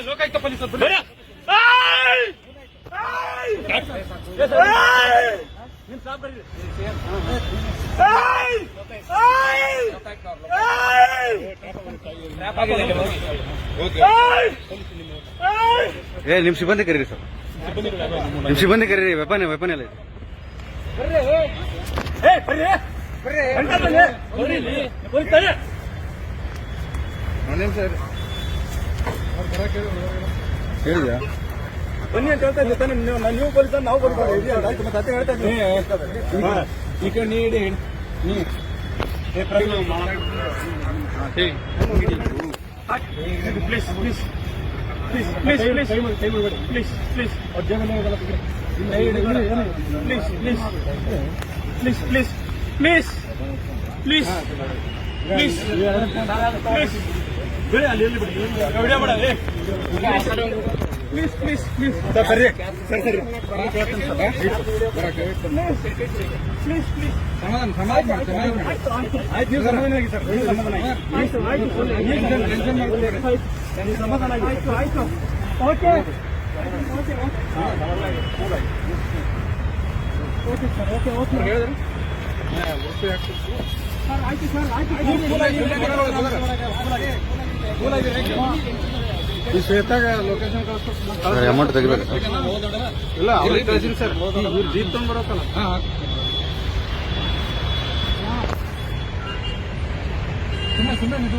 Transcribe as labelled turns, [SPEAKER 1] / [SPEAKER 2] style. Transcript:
[SPEAKER 1] Lokayukta police
[SPEAKER 2] ನಿಮ್ ಸಿಬ್ಬಂದಿ ಕರೀರಿ ಸರ್, ನಿಮ್ ಸಿಬ್ಬಂದಿ ಕರೀರಿ. ವೆಪನ್ ಎಲ್ಲ ಇದೆ. ಹೇಳಿದ್ಯಾ
[SPEAKER 1] ಬನ್ನಿ ಅಂತ ಹೇಳ್ತಾ ಇದ್ದೆ ತಾನೆ. ನೀವು ಪೊಲೀಸ್ ನಾವು ಬರ್ತಾರೆ ಮತ್ತೆ ಹೇಳ್ತಾ ಇದ್ದೀನಿ. ಈ ಕಡೆ ನೀಡಿ please please please please please please please please please please please please please please ಬೇಡ ಅಲ್ಲಿ ಎಲ್ಲಿ ಬಿಡಿ ವಿಡಿಯೋ ಮಾಡ ಪ್ಲೀಸ್ ಪ್ಲೀಸ್ ಪ್ಲೀಸ್ ಸರ್ ಸರಿ ಸರ್ ಸರಿ ಪ್ಲೀಸ್ ಪ್ಲೀಸ್ ಸಮಾಧಾನ ಆಯ್ತು ಸಮಾಧಾನ ಆಗಿ ಸರ್ ಸಮಾಧಾನ ಆಗಿ ಸಮಾಧಾನ ಆಗಿ ಆಯ್ತು ಆಯ್ತು okay okay okay sir okay okay ಹೇಳಿದ್ರೆ ಸರ್ ಆಯ್ತು ಸರ್ ಆಯ್ತು ಈ ಶ್ವೇತಾಗ ಲೊಕೇಶನ್
[SPEAKER 2] ಅಮೌಂಟ್ ತೆಗಿಬೇಕು
[SPEAKER 1] ಇಲ್ಲ ಅವ್ರಿಗೆ ಕಳಿಸಿನಿ ಸರ್. ಇವ್ರು ಜೀಪ್ ತಗೊಂಡ್ ಬರೋತ್ತಲ್ಲ. ಸುಮ್ಮನೆ